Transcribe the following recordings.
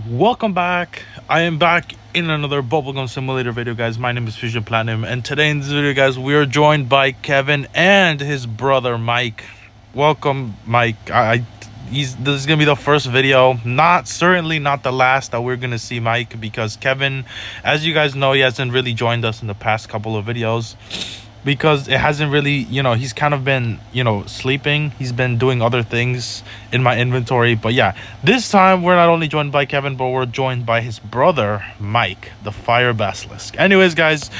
Welcome back. I am back in another Bubblegum Simulator video, guys. My name is Fusion Platinum, and today in this video, guys, we are joined by Kevin and his brother Mike. Welcome, Mike. This is gonna be the first video, certainly not the last that we're gonna see Mike, because Kevin, as you guys know, he hasn't really joined us in the past couple of videos because it hasn't really, he's kind of been, sleeping. He's been doing other things in my inventory. But yeah, this time we're not only joined by Kevin, but we're joined by his brother Mike, the Fire Basilisk. Anyways, guys,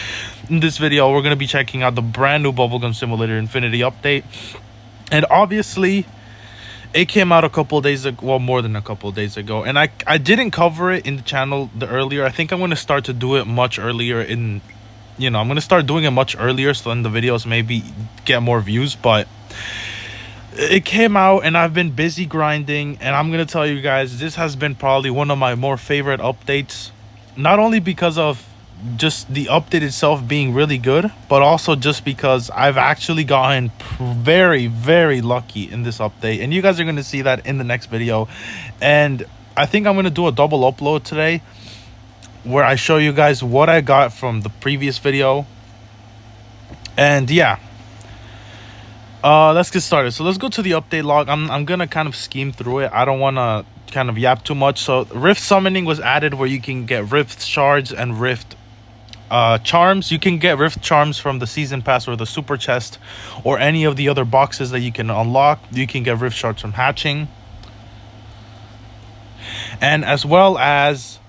in this video we're going to be checking out the brand new Bubblegum Simulator Infinity update. And obviously it came out a couple of days ago, well, more than a couple of days ago, and I didn't cover it in the channel earlier. I think I'm going to start to do it much earlier I'm going to start doing it much earlier, so then the videos maybe get more views. But it came out and I've been busy grinding, and I'm going to tell you guys, this has been probably one of my more favorite updates, not only because of just the update itself being really good, but also just because I've actually gotten very, very lucky in this update, and you guys are going to see that in the next video. And I think I'm going to do a double upload today where I show you guys what I got from the previous video. And yeah, let's get started. So let's go to the update log. I'm gonna kind of scheme through it. I don't want to kind of yap too much. So rift summoning was added, where you can get rift shards and rift charms. You can get rift charms from the season pass or the super chest or any of the other boxes that you can unlock. You can get rift shards from hatching, and as well as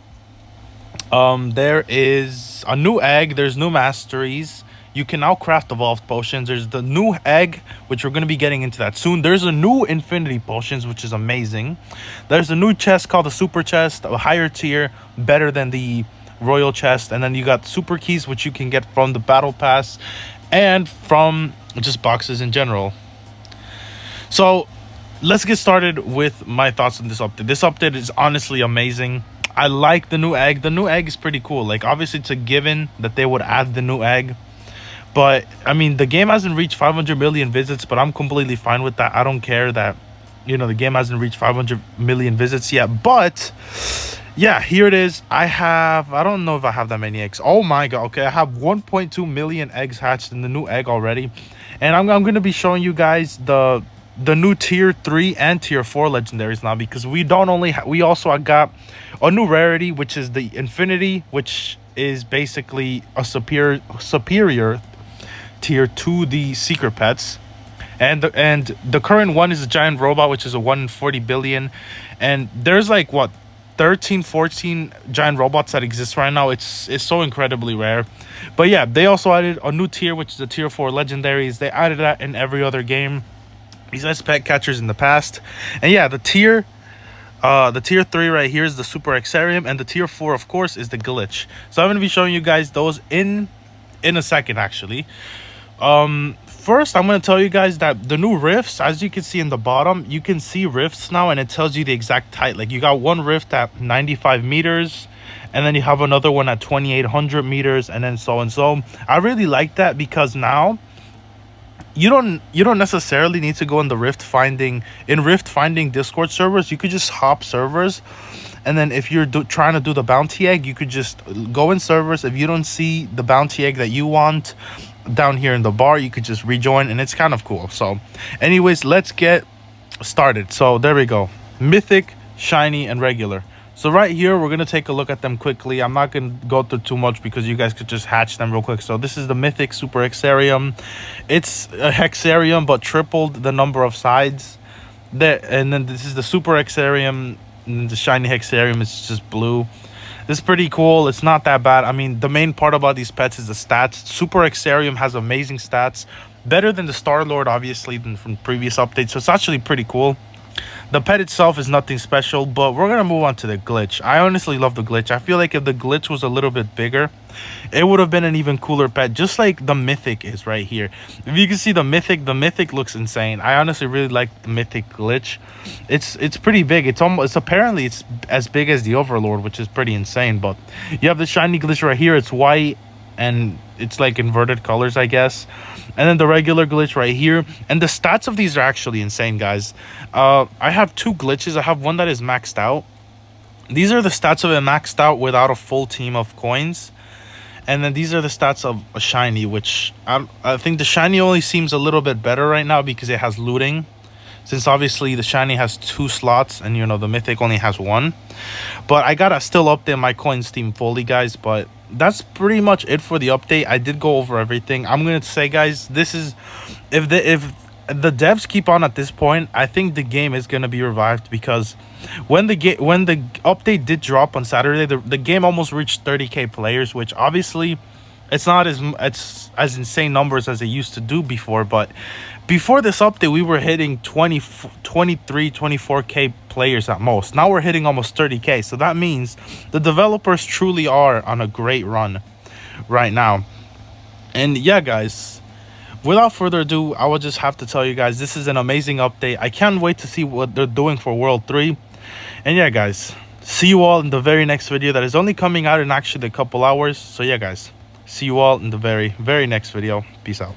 there is a new egg. There's new masteries. You can now craft evolved potions. There's the new egg, which we're going to be getting into that soon. There's a new infinity potions, which is amazing. There's a new chest called the super chest, a higher tier, better than the royal chest. And then you got super keys, which you can get from the battle pass and from just boxes in general. So let's get started with my thoughts on this update. This update is honestly amazing. I like the new egg. The new egg is pretty cool. Like, obviously it's a given that they would add the new egg, but I mean, the game hasn't reached 500 million visits, but I'm completely fine with that. I don't care that, the game hasn't reached 500 million visits yet. But yeah, here it is. I don't know if I have that many eggs. Oh my god. Okay, I have 1.2 million eggs hatched in the new egg already, and I'm going to be showing you guys the new tier 3 and tier 4 legendaries now, because we also got a new rarity, which is the infinity, which is basically a superior tier to the secret pets. And the current one is a giant robot, which is a 1 in 40 billion, and there's like what, 13-14 giant robots that exist right now. It's so incredibly rare. But yeah, they also added a new tier, which is the tier 4 legendaries. They added that in every other game besides pet catchers in the past. And yeah, the tier 3 right here is the super Exarium, and the tier 4, of course, is the glitch. So I'm going to be showing you guys those in a second, actually. First, I'm going to tell you guys that the new rifts, as you can see in the bottom, you can see rifts now, and it tells you the exact height. Like, you got one rift at 95 meters, and then you have another one at 2800 meters, and then so and so. I really like that, because now you don't necessarily need to go in the rift finding Discord servers. You could just hop servers, and then if you're trying to do the bounty egg, you could just go in servers. If you don't see the bounty egg that you want down here in the bar, you could just rejoin, and it's kind of cool. So anyways, let's get started. So there we go: mythic, shiny, and regular. So right here, we're going to take a look at them quickly. I'm not going to go through too much because you guys could just hatch them real quick. So this is the mythic super Hexarium. It's a Hexarium, but tripled the number of sides. And then this is the super Hexarium. And the shiny Hexarium is just blue. This is pretty cool. It's not that bad. I mean, the main part about these pets is the stats. Super Hexarium has amazing stats. Better than the Star-Lord, obviously, than from previous updates. So it's actually pretty cool. The pet itself is nothing special, but we're going to move on to the glitch. I honestly love the glitch. I feel like if the glitch was a little bit bigger, it would have been an even cooler pet, just like the mythic is right here. If you can see the mythic looks insane. I honestly really like the mythic glitch. It's pretty big. Apparently it's as big as the Overlord, which is pretty insane. But you have the shiny glitch right here. It's white, and it's like inverted colors, I guess. And then the regular glitch right here, and the stats of these are actually insane, guys. I have two glitches. I have one that is maxed out, These are the stats of it maxed out without a full team of coins. And then these are the stats of a shiny, which I think the shiny only seems a little bit better right now because it has looting. Since obviously the shiny has 2 slots and, you know, the mythic only has 1. But I gotta still update my coins team fully, guys. But that's pretty much it for the update. I did go over everything. I'm gonna say, guys, this is... If the devs keep on at this point, I think the game is gonna be revived, because when the update did drop on Saturday, the game almost reached 30k players, which obviously it's not as insane numbers as it used to do before. But before this update, we were hitting 23, 24k players at most. Now we're hitting almost 30k, so that means the developers truly are on a great run right now. And yeah, guys, without further ado, I would just have to tell you guys, this is an amazing update. I can't wait to see what they're doing for World 3. And yeah, guys, see you all in the very next video that is only coming out in actually a couple hours. So yeah, guys, see you all in the very next video. Peace out.